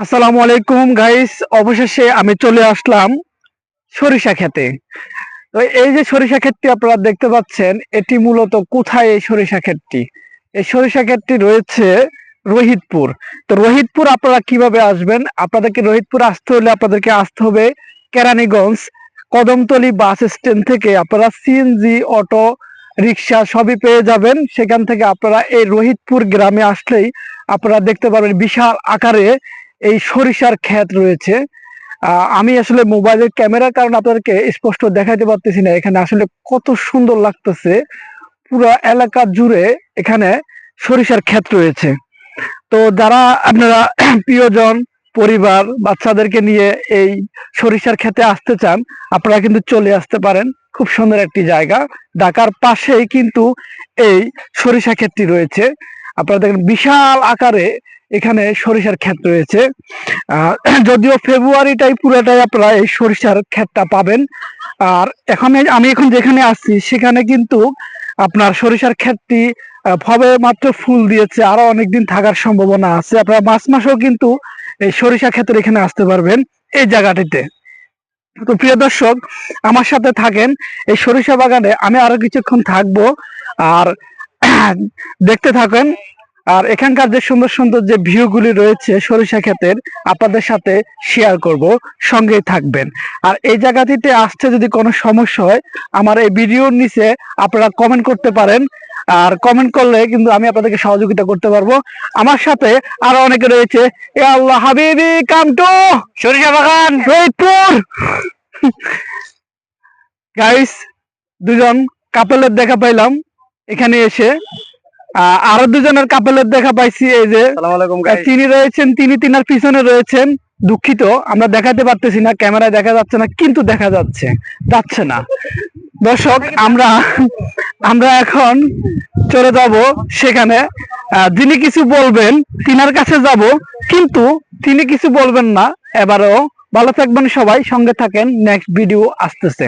আসসালামু আলাইকুম গাইস, অবশেষে আমি চলে আসলাম সরিষা ক্ষেতে। তো এই যে সরিষা ক্ষেতটি আপনারা দেখতে পাচ্ছেন, এটি মূলত কোথায়? এই সরিষা ক্ষেতটি, এই সরিষা ক্ষেতটি রয়েছে রোহিতপুর। তো রোহিতপুর আপনারা কিভাবে আসবেন? আপনাদেরকে রোহিতপুর আসতে হলে আপনাদেরকে আসতে হবে কেরানীগঞ্জ কদমতলী বাস স্ট্যান্ড থেকে। আপনারা সিএনজি, অটো, রিক্সা সবই পেয়ে যাবেন। সেখান থেকে আপনারা এই রোহিতপুর গ্রামে আসলেই আপনারা দেখতে পারবেন বিশাল আকারে এই সরিষার ক্ষেত রয়েছে। আমি আসলে মোবাইলের ক্যামেরার কারণে আপনাদেরকে স্পষ্ট দেখাইতে পারতেছি না। এখানে আসলে কত সুন্দর লাগতেছে, পুরো এলাকা জুড়ে এখানে সরিষার ক্ষেত রয়েছে। তো যারা আপনারা প্রিয়জন, পরিবার, বাচ্চাদেরকে নিয়ে এই সরিষার ক্ষেতে আসতে চান, আপনারা কিন্তু চলে আসতে পারেন। খুব সুন্দর একটি জায়গা, ঢাকার পাশেই কিন্তু এই সরিষা ক্ষেতটি রয়েছে। আপনারা দেখেন বিশাল আকারে এখানে সরিষার ক্ষেত রয়েছে। যদিও ফেব্রুয়ারিটাই পুরোটাই আপনারা এই সরিষার ক্ষেতটা পাবেন। আর আমি এখন যেখানে আছি সেখানে কিন্তু আপনার সরিষার ক্ষেতটি ফবে মাত্র ফুল দিয়েছে, আরো অনেকদিন থাকার সম্ভাবনা আছে। আপনারা মার্চ মাসেও কিন্তু এই সরিষা ক্ষেতের এখানে আসতে পারবেন এই জায়গাটিতে। তো প্রিয় দর্শক, আমার সাথে থাকেন এই সরিষা বাগানে, আমি আরো কিছুক্ষণ থাকবো। আর দেখতে থাকেন। আর এখানকার যে সুন্দর সুন্দর যে ভিউ গুলি রয়েছে সরিষা ক্ষেতের, আপনাদের সাথে শেয়ার করব, সঙ্গেই থাকবেন। আর এই জায়গাটিতে আসতে যদি কোনো সমস্যা হয়, আমার এই ভিডিওর নিচে আপনারা কমেন্ট করতে পারেন। আর কমেন্ট করলে কিন্তু আমি আপনাদেরকে সহযোগিতা করতে পারবো। আমার সাথে আরো অনেকে রয়েছে। এ আল্লাহ হাবিবি, কাম টু সরিষা বাগান রোহিতপুর। গাইস, দুজন কাপেলের দেখা পাইলাম এখানে এসে। আরো দুজনের কাপেলের দেখা পাইছি। এই যে তিনি রয়েছেন, তিনি তিনার পিছনে রয়েছেন। দুঃখিত, আমরা দেখাতে পারতেছি না, ক্যামেরায় দেখা যাচ্ছে না, কিন্তু দেখা যাচ্ছে না। দর্শক, আমরা এখন চলে যাব সেখানে। যিনি কিছু বলবেন তিনার কাছে যাব, কিন্তু তিনি কিছু বলবেন না। এবারও ভালো থাকবেন সবাই, সঙ্গে থাকেন, নেক্সট ভিডিও আসতেছে।